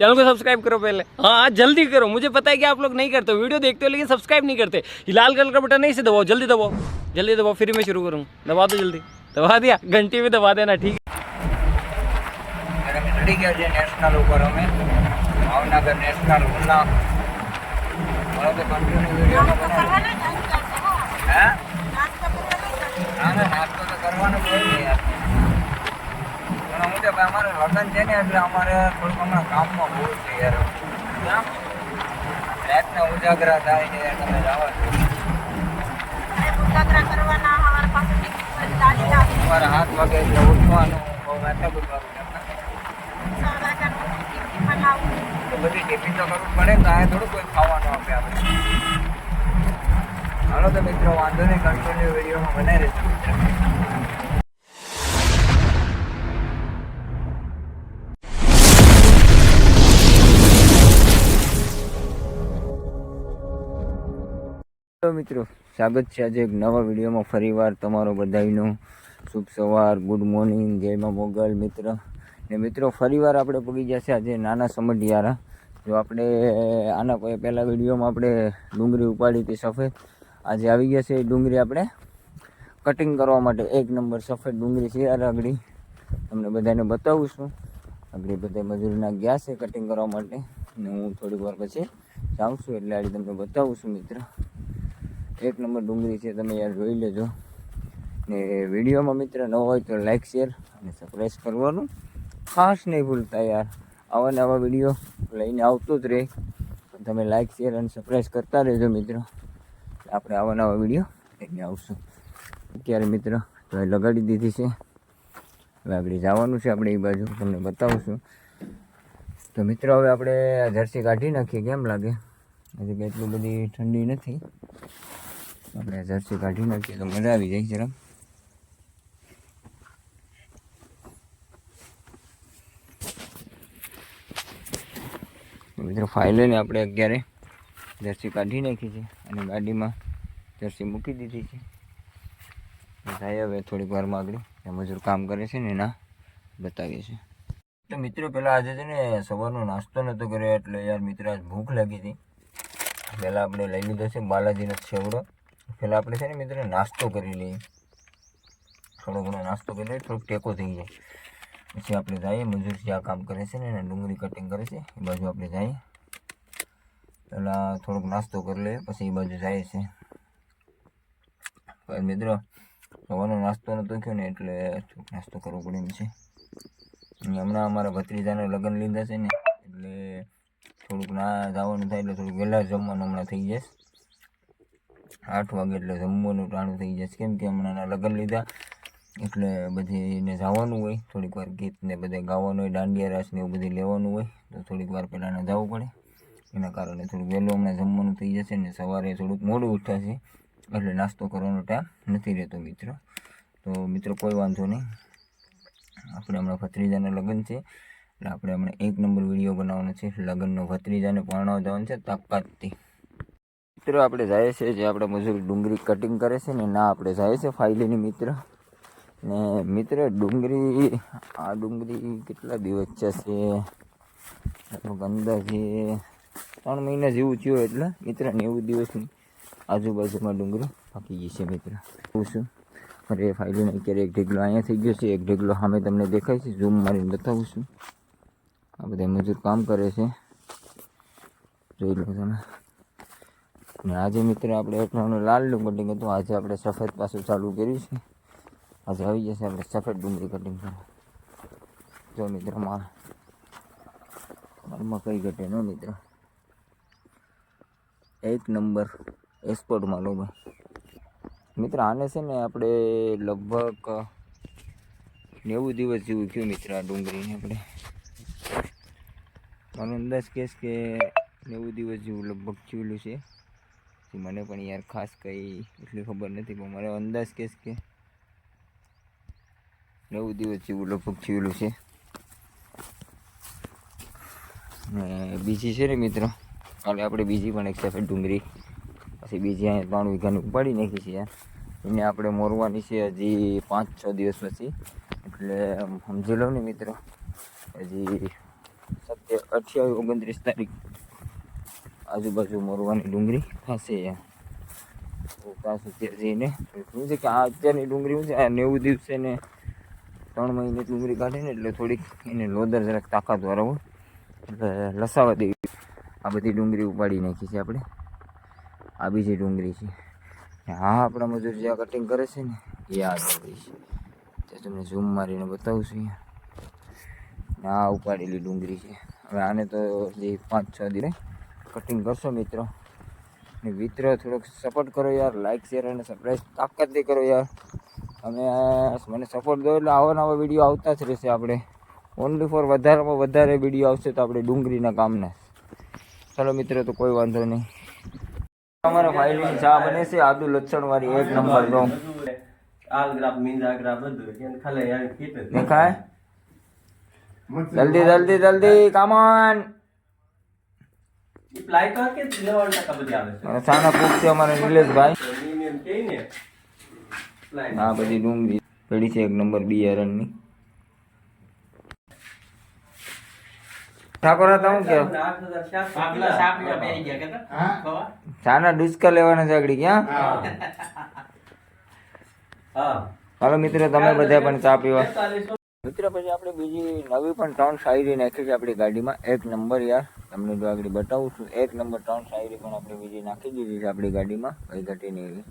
Channel को subscribe करो पहले। हाँ जल्दी करो, मुझे पता है कि आप लोग नहीं करते हो, वीडियो देखते हो लेकिन सब्सक्राइब नहीं करते। ये लाल कलर का बटन नहीं से दबाओ, जल्दी दबाओ, जल्दी दबाओ, फिर मैं शुरू करूँ। दबा दो जल्दी, दबा दिया, घंटी भी दबा देना, ठीक है। चढ़ी गया है नेशनल ऊपर અમે ભાવનગર નેશનલ ઉના મારો તો કન્ટિન્યુ વિડિયો માં બનાવે હે ના નાસ્તો તો કરવાનો જ હોય ને યાર પણ હું તો અમારે લગન છે ને એટલે અમારે થોડુંક હમણાં કામમાં બહુ છે યાર રાતના ઉજાગરા થાય ને યાર તમે જાઓ છો ઉજાગરા કરવાના અમારા પાસે તમારા 7 વાગે એટલે ઉઠવાનું બહુ વાતા કરવાનું બધી ટિફિન તો કરવું પડે ને આ થોડું કોઈ ખાવાનું આપે આપણે હાલો તો મિત્રો વાંધો નહીં કન્ટિન્યુ વિડીયોમાં બનાવી રહેશું તો મિત્રો સ્વાગત છે આજે એક નવા વિડીયોમાં ફરીવાર તમારો બધાનો શુભ સવાર, ગુડ મોર્નિંગ, જયમાં મોગલ મિત્ર ને મિત્રો ફરીવાર આપણે પગી ગયા છે આજે નાના સમઢિયારા. જો આપણે આના કોઈ પહેલાં વિડીયોમાં આપણે ડુંગળી ઉપાડી હતી સફેદ, આજે આવી ગયા છે એ ડુંગળી આપણે કટિંગ કરવા માટે. એક નંબર સફેદ ડુંગળી છે યાર. આગળ તમને બધાને બતાવું છું. આગળ બધા મજૂરના ગયા છે કટિંગ કરવા માટે ને હું થોડીક વાર પછી જાઉં છું એટલે આજે તમને બતાવું છું મિત્ર. એક નંબર ડુંગળી છે, તમે યાર જોઈ લેજો ને વિડીયોમાં મિત્ર ન હોય તો લાઈક શેર અને સબસ્ક્રાઈબ કરવાનું ખાસ નહીં ભૂલતા યાર. આવા નવા વિડીયો લઈને આવતો જ રહે, તમે લાઈક શેર અને સબસ્ક્રાઈબ કરતા રહેજો મિત્રો. આપણે આવા નવા વિડીયો લઈને આવશું. અત્યારે મિત્ર તો લગાડી દીધી છે, હવે આગળ જવાનું છે આપણે એ બાજુ, તમને બતાવું છું. તો મિત્રો હવે આપણે જર્સી કાઢી નાખીએ. કેમ લાગે? હજી કંઈ એટલી બધી ઠંડી નથી, આપણે જર્સી કાઢી નાખીએ તો મજા આવી જાય જરા. મિત્રો ફાઇલોને આપણે અત્યારે જર્સી કાઢી નાખી છે અને ગાડીમાં જર્સી મૂકી દીધી છે. થાય હવે થોડીક વારમાં આગળ મજૂર કામ કરે છે ને એના બતાવીએ છીએ. તો મિત્રો પહેલાં આજે છે ને સવારનો નાસ્તો નહોતો કર્યો એટલે યાર મિત્ર આજ ભૂખ લાગી હતી. પહેલાં આપણે લઈ લીધો છે બાલાજીનો છેવડો. પહેલાં આપણે છે ને મિત્ર નાસ્તો કરી લઈએ, થોડો ઘણો નાસ્તો કરી લઈએ, થોડોક ટેકો થઈ જાય. પછી આપણે જઈએ મજૂર જે આ કામ કરે છે ને એને ડુંગળી કટિંગ કરે છે એ બાજુ આપણે જઈએ. પહેલાં થોડોક નાસ્તો કરી લઈએ પછી એ બાજુ જાય છે. મિત્રો સવારનો નાસ્તો નહોતો થયો ને એટલે નાસ્તો કરવો પડે એમ છે. હમણાં અમારા ભત્રીજાને લગ્ન લીધા છે ને એટલે થોડુંક ના જવાનું થાય એટલે થોડુંક વહેલા જમવાનું હમણાં થઈ જશે. 8 વાગે એટલે જમવાનું ટાણું થઈ જશે, કેમ કે હમણાં લગ્ન લીધા એટલે બધીને જવાનું હોય, થોડીક વાર ગીત ને બધે ગાવાનું હોય, દાંડિયા રાસ ને એવું બધું લેવાનું હોય તો થોડીક વાર પહેલાં જવું પડે. એના કારણે થોડુંક વહેલું હમણાં જમવાનું થઈ જશે ને સવારે થોડુંક મોડું ઉઠાશે એટલે નાસ્તો કરવાનો ટાઈમ નથી રહેતો મિત્રો. તો મિત્રો કોઈ વાંધો નહીં, આપણે હમણાં ભત્રીજાના લગ્ન છે એટલે આપણે હમણાં 1 નંબર વિડીયો બનાવવાનો છે. લગ્નનો ભત્રીજાને પરણાવવા જવાનું છે તાકાતથી. મિત્રો આપણે જાય છે જે આપણે મજૂર ડુંગળી કટિંગ કરે છે ને ના આપણે જાય છે ફાઇલીની મિત્ર. ને મિત્ર ડુંગળી આ ડુંગળી કેટલા દિવસ જશે, અંદાજે 3 મહિના જેવું થયું એટલે મિત્ર 90 દિવસની આજુબાજુમાં ડુંગળી પાકી ગઈ છે મિત્ર. હું છું અરે ફાઇલીને અત્યારે એક ઢેગલો અહીંયા થઈ ગયો છે, એક ઢેગલો સામે તમને દેખાય છે, ઝૂમ મારીને બતાવું છું. આ બધા મજૂર કામ કરે છે, જોઈ લો તમે. ને આજે મિત્ર આપણે એકલાનું લાલનું કટિંગ હતું, આજે આપણે સફેદ પાછું ચાલુ કર્યું છે. આજે આવી જશે આપણે સફેદ ડુંગળી કટિંગ કરવા. જો મિત્ર મારમાં કઈ ઘટે ન મિત્ર, 1 નંબર એક્સપોર્ટમાં લો ભાઈ. મિત્ર આને છે ને આપણે લગભગ 90 દિવસ જેવું થયું મિત્ર આ ડુંગળીને. આપણે મારો અંદાજ કહેશ કે 90 દિવસ જેવું લગભગ થયેલું છે. મને પણ યાર ખાસ કંઈ એટલી ખબર નથી, પણ મારો અંદાજ કહેશ કે 90 દિવસ જેવું લગભગ થયેલું છે. ને બીજી છે ને મિત્રો કાલે આપણે બીજી પણ એક સફેદ ડુંગળી પછી બીજી અહીંયા 3 વીઘાની ઉપાડી નાખી છે યાર. એને આપણે મોરવાની છે હજી 5-6 દિવસ પછી, એટલે સમજી લો ને મિત્રો હજી 27 જે 28-29 તારીખ આજુબાજુ મોરવાની ડુંગળી થશે એમ. ત્યાં સુધી જઈને શું છે કે આ અત્યારની ડુંગળી શું છે, આ 90 દિવસે ને 3 મહિને ડુંગળી કાઢે ને એટલે થોડીક એને લોદર જરાક તાકાતવાળો હોય એટલે લસાવા દેવી. આ બધી ડુંગળી ઉપાડી નાખી છે આપણે. આ બીજી ડુંગળી છે. હા, આપણા મજૂર જ્યાં કટિંગ કરે છે ને એ આ ડુંગળી છે. તે તમને ઝૂમ મારીને બતાવું છું અહીંયા. આ ઉપાડેલી ડુંગળી છે. હવે આને તો જે 5-6 દિવસ કટિંગ કરશો મિત્રો. ને મિત્રો થોડોક સપોર્ટ કરો યાર, લાઇક શેર અને સબસ્ક્રાઈબ તાકાતથી કરો યાર. તમે મને સપોર્ટ દો એટલે આવા નવા વિડીયો આવતા જ રહેશે. આપણે ઓનલી ફોર વધારેમાં વધારે વિડીયો આવશે તો આપણે ડુંગળીના કામના. ચાલો મિત્રો, તો કોઈ વાંધો નહીં. અમારા ફાઇલની ચા બને છે આદુ લસણ વાળી, 1 નંબર નો. દેખાય? જલ્દી જલ્દી કામ ઓન. સાના કુક છે અમારા નિલેશભાઈ. આ બધી ડુંગળી પડી છે 1 નંબર બિયારણની. ઠાકોર હતા હું કે ચાના ડુચકા લેવાના છે આગળ ક્યાં? હાલો મિત્રો, તમે બધા પણ ચા પીવા. મિત્રો પછી આપણે બીજી નવી પણ 3 શાયરી નાખી છે આપણી ગાડીમાં. 1 નંબર યાર, તમને જો આગળ બતાવું છું. 1 નંબર 3 શાયરી પણ આપણે બીજી નાખી દીધી છે આપણી ગાડીમાં, કઈ ઘટીની એવી.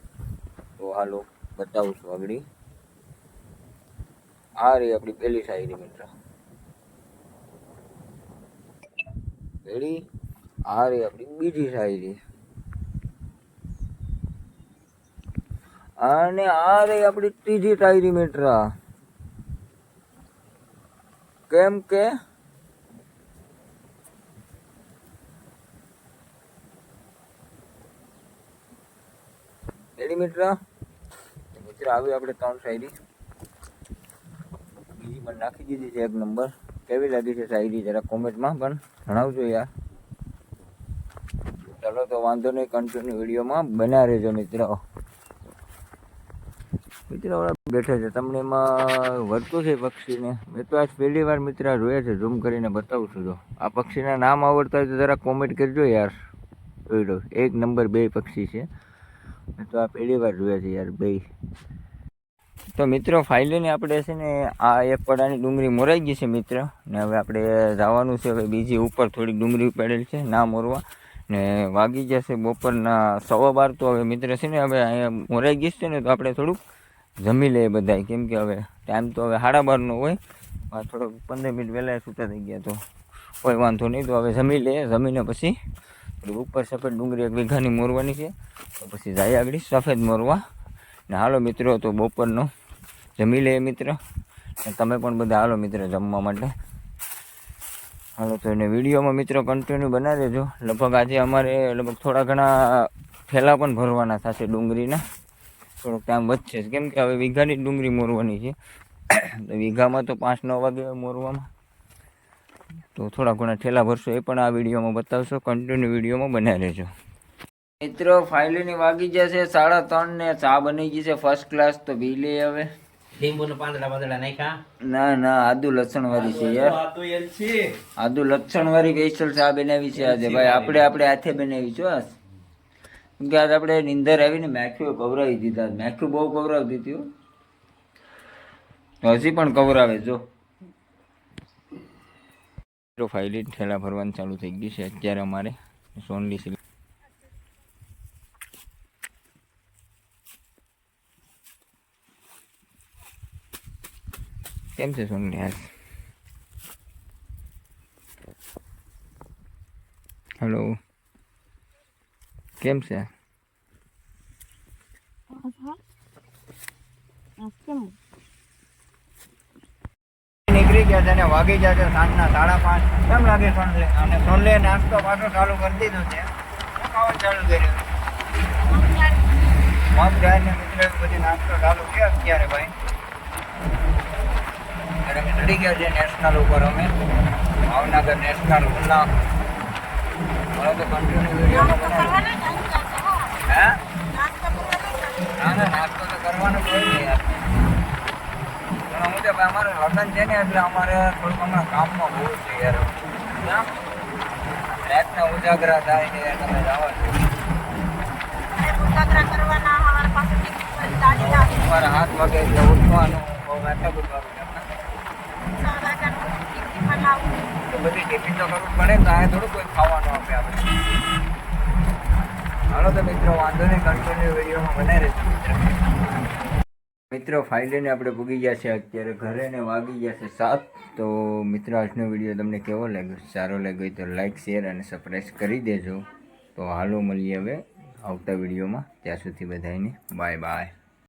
તો હાલો બતાવું છું આગળ. આ રહી આપણી પહેલી શાયરી મિત્રો. રેડી? આ રહી આપણી બીજી શાયરી. અને આ રહી આપણી ત્રીજી શાયરી મિત્ર. કેમ કે રેડી મિત્ર? મિત્ર આવી આપણે 3 શાયરી બીજી પણ નાખી દીધી છે 1 નંબર. કેવી લાગી છે શાયરી જરા કોમેન્ટમાં પણ જણાવજો યાર. ચાલો તો વાંધો નહીં, કન્ટિન્યુ વિડીયોમાં બના રહેજો મિત્રો. મિત્રો બેઠે છે, તમને એમાં વર્તું છે પક્ષીને. મેં તો આજ પહેલી વાર મિત્ર જોયા છે, ઝૂમ કરીને બતાવું છું. જો આ પક્ષીના નામ આવડતા હોય તો જરા કોમેન્ટ કરજો યાર. જોઈ લો, 1 નંબર 2 પક્ષી છે. મેં તો આ પહેલી વાર જોયા છે યાર 2. તો મિત્રો ફાઇનલી આપણે છે ને આ એક પડાની ડુંગળી મોરાઈ ગઈ છે મિત્ર. ને હવે આપણે જવાનું છે હવે બીજી ઉપર થોડીક ડુંગળી ઉપાડેલ છે ના મોરવા. ને વાગી જશે બપોરના 12:15. તો હવે મિત્ર છે ને હવે અહીંયા મોરાઈ ગઈ છે ને તો આપણે થોડુંક જમી લઈએ બધાય. કેમ કે હવે ટાઈમ તો હવે 12:30 હોય. થોડોક 15 મિનિટ વહેલા છૂટા થઈ ગયા તો કોઈ વાંધો નહીં. તો હવે જમી લઈએ. જમીને પછી ઉપર સફેદ ડુંગળી 1 વીઘાની મોરવાની છે. તો પછી જાય આગળ સફેદ મોરવા. ને હાલો મિત્રો, તો બપોરનો જમી લઈએ મિત્ર. તમે પણ બધા હાલો મિત્ર જમવા માટે. હાલો તો એને વિડીયોમાં મિત્રો કન્ટિન્યુ બનાવી દેજો. લગભગ આજે અમારે થોડા ઘણા થેલા પણ ભરવાના થશે ડુંગળીના. થોડોક ટાઈમ વધશે કેમ કે હવે વીઘાની ડુંગળી મોરવાની છે. તો વીઘામાં તો 5-9 વાગે મોરવામાં. તો થોડા ઘણા ઠેલા ભરશો એ પણ આ વિડીયોમાં બતાવશો. કન્ટિન્યુ વિડીયોમાં બનાવી લેજો મિત્રો. ફાઇનલી વાગી જશે 3:30 ને ચા બની ગઈ છે ફર્સ્ટ ક્લાસ. તો પી લે હવે. લીંબુના પાંદડા નાખ્યા? ના, આદુ લસણ વાળી છે યાર. આદુ લસણ વાળી સ્પેશિયલ ચા બનાવી છે આજે ભાઈ. આપણે હાથે બનાવી છો આજ. કેમ કે આજ આપણે નીંદર આવીને મેખ્યું કવરાવી દીધા. મેખ્યું બહુ કવરાવતી હતી, હજી પણ કવરાવે જો. ફાઇલી ઠેલા ભરવાનું ચાલુ થઈ ગયું છે અત્યારે અમારે સોનલી. કેમ છે સોનલી યાર? હેલો, કેમ છે? નીકળી ગયા છે ને વાગી ગયા છે સાંજના 5:30. કેમ લાગે સોનલે? અને સોનલે નાસ્તો પાછો ચાલુ કરી દીધો છે. શું ખાવાનું ચાલુ કર્યું? મગ જાય ને મિત્રો બધી નાસ્તો ચાલુ છે અત્યારે ભાઈ. અમે ચડી ગયા છે નેશનલ ઉપર. અમે ભાવનગર નેશનલ ઉના. હવે તો કન્ટિન્યુ વિડીયોમાં હે? ના, નાસ્તો તો કરવાનો કોઈ નહીં યાર. પણ હું તો અમારે લગ્ન છે ને એટલે અમારે થોડુંક હમણાં કામમાં બહુ છે યાર. રાતના ઉજાગરા થાય ને તમે જાઓ છો તમારા 7 વાગે એટલે ઉઠવાનું આટલા બધું તો બધી ટિફિન તો કરવું પડે ને આ થોડું કોઈ ખાવાનું આપે આપણે હાલો તો મિત્રો વાંધો નહીં કન્ટિન્યુ વિડીયોમાં બનાવી રહેજો મિત્રો ફાઇનલી આપણે પૂગી ગયા છે અત્યારે ઘરે ને વાગી ગયા છે 7 તો મિત્રો આજનો વિડીયો તમને કેવો લાગ્યો સારો લાગ્યો હોય તો લાઈક શેર અને સબસ્ક્રાઈબ કરી દેજો તો હાલો મળીએ હવે આવતા વિડીયોમાં ત્યાં સુધી બધાને બાય બાય